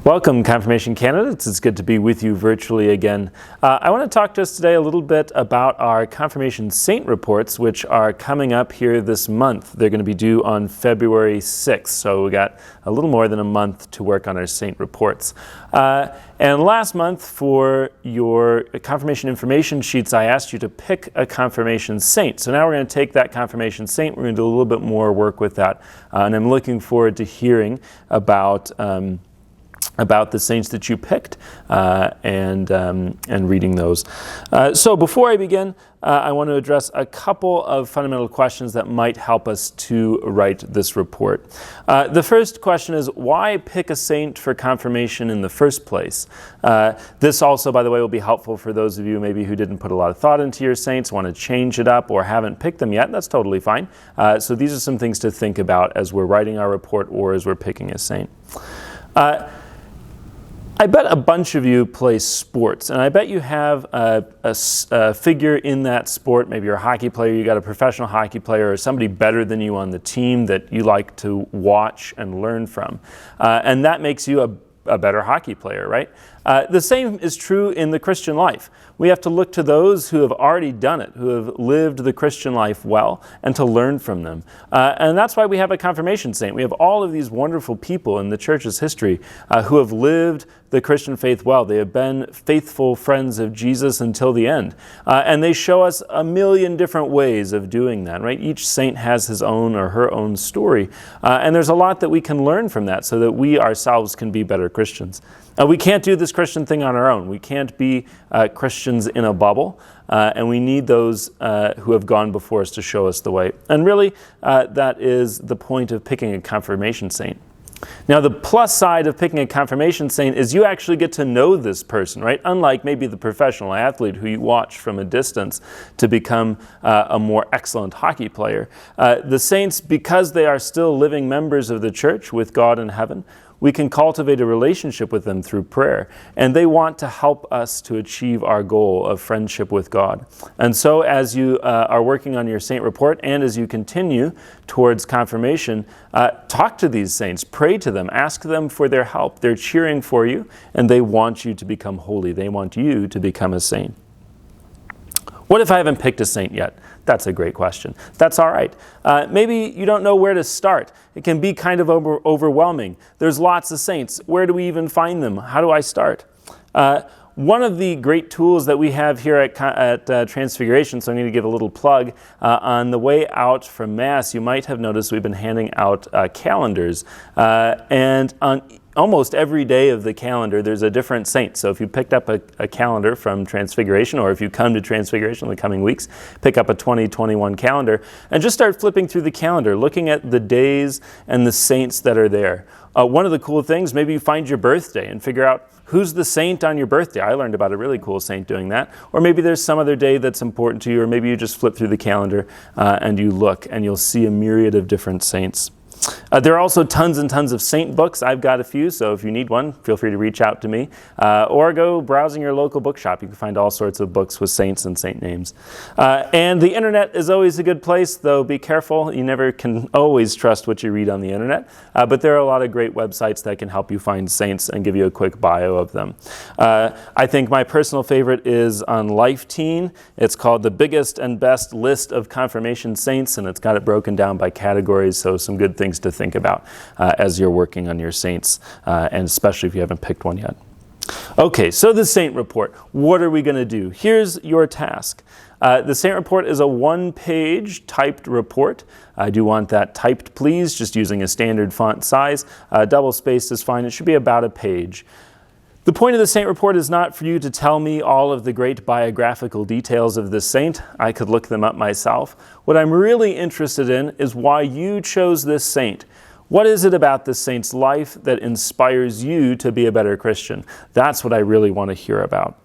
Welcome, Confirmation candidates. It's good to be with you virtually again. I want to talk to us today a little bit about our Confirmation Saint reports, which are coming up here this month. They're going to be due on February 6th, so we got a little more than a month to work on our Saint reports. And last month, for your Confirmation information sheets, I asked you to pick a Confirmation Saint. So now we're going to take that Confirmation Saint, we're going to do a little bit more work with that, and I'm looking forward to hearing about the saints that you picked and reading those. So before I begin, I want to address a couple of fundamental questions that might help us to write this report. The first question is, why pick a saint for confirmation in the first place? This also, by the way, will be helpful for those of you maybe who didn't put a lot of thought into your saints, want to change it up, or haven't picked them yet. That's totally fine. So these are some things to think about as we're writing our report or as we're picking a saint. I bet a bunch of you play sports, and I bet you have a figure in that sport. Maybe you're a hockey player, you got a professional hockey player, or somebody better than you on the team that you like to watch and learn from. And that makes you a better hockey player, right? The same is true in the Christian life. We have to look to those who have already done it, who have lived the Christian life well, and to learn from them. And that's why we have a confirmation saint. We have all of these wonderful people in the church's history who have lived the Christian faith well. They have been faithful friends of Jesus until the end. And they show us a million different ways of doing that, right? Each saint has his own or her own story. And there's a lot that we can learn from that so that we ourselves can be better Christians. We can't do this Christian thing on our own. We can't be Christians in a bubble, and we need those who have gone before us to show us the way. And really, that is the point of picking a confirmation saint. Now, the plus side of picking a confirmation saint is you actually get to know this person, right? Unlike maybe the professional athlete who you watch from a distance to become a more excellent hockey player. The saints, because they are still living members of the church with God in heaven, we can cultivate a relationship with them through prayer, and they want to help us to achieve our goal of friendship with God. And so as you are working on your saint report and as you continue towards confirmation, talk to these saints, pray to them, ask them for their help. They're cheering for you, and they want you to become holy. They want you to become a saint. What if I haven't picked a saint yet? That's a great question. That's all right. Maybe you don't know where to start. It can be kind of overwhelming. There's lots of saints. Where do we even find them? How do I start? One of the great tools that we have here at Transfiguration, so I'm going to give a little plug, on the way out from Mass, you might have noticed we've been handing out calendars. And on almost every day of the calendar, there's a different saint. So if you picked up a calendar from Transfiguration, or if you come to Transfiguration in the coming weeks, pick up a 2021 calendar and just start flipping through the calendar, looking at the days and the saints that are there. One of the cool things, maybe you find your birthday and figure out who's the saint on your birthday. I learned about a really cool saint doing that. Or maybe there's some other day that's important to you, or maybe you just flip through the calendar and you look and you'll see a myriad of different saints. There are also tons and tons of saint books. I've got a few, so if you need one, feel free to reach out to me. Or go browsing your local bookshop. You can find all sorts of books with saints and saint names. And the internet is always a good place, though be careful. You never can always trust what you read on the internet. But there are a lot of great websites that can help you find saints and give you a quick bio of them. I think my personal favorite is on LifeTeen. It's called The Biggest and Best List of Confirmation Saints, and it's got it broken down by categories, so some good things to think about as you're working on your saints, and especially if you haven't picked one yet. Okay, so the saint report. What are we going to do? Here's your task. The saint report is a one-page typed report. I do want that typed, please, just using a standard font size. Double-spaced is fine. It should be about a page. The point of the saint report is not for you to tell me all of the great biographical details of this saint. I could look them up myself. What I'm really interested in is why you chose this saint. What is it about this saint's life that inspires you to be a better Christian? That's what I really want to hear about.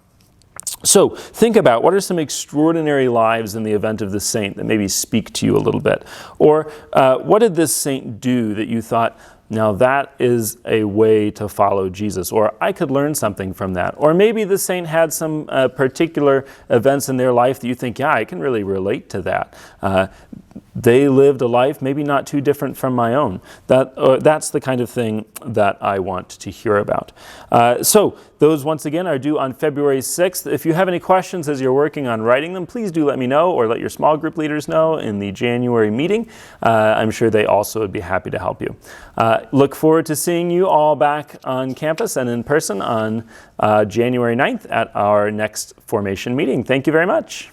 So think about what are some extraordinary lives in the event of the saint that maybe speak to you a little bit. Or what did this saint do that you thought, now that is a way to follow Jesus, or I could learn something from that. Or maybe the saint had some particular events in their life that you think, yeah, I can really relate to that. they lived a life maybe not too different from my own. That's the kind of thing that I want to hear about. So those, once again, are due on February 6th. If you have any questions as you're working on writing them, please do let me know, or let your small group leaders know in the January meeting. I'm sure they also would be happy to help you. Look forward to seeing you all back on campus and in person on January 9th at our next formation meeting. Thank you very much.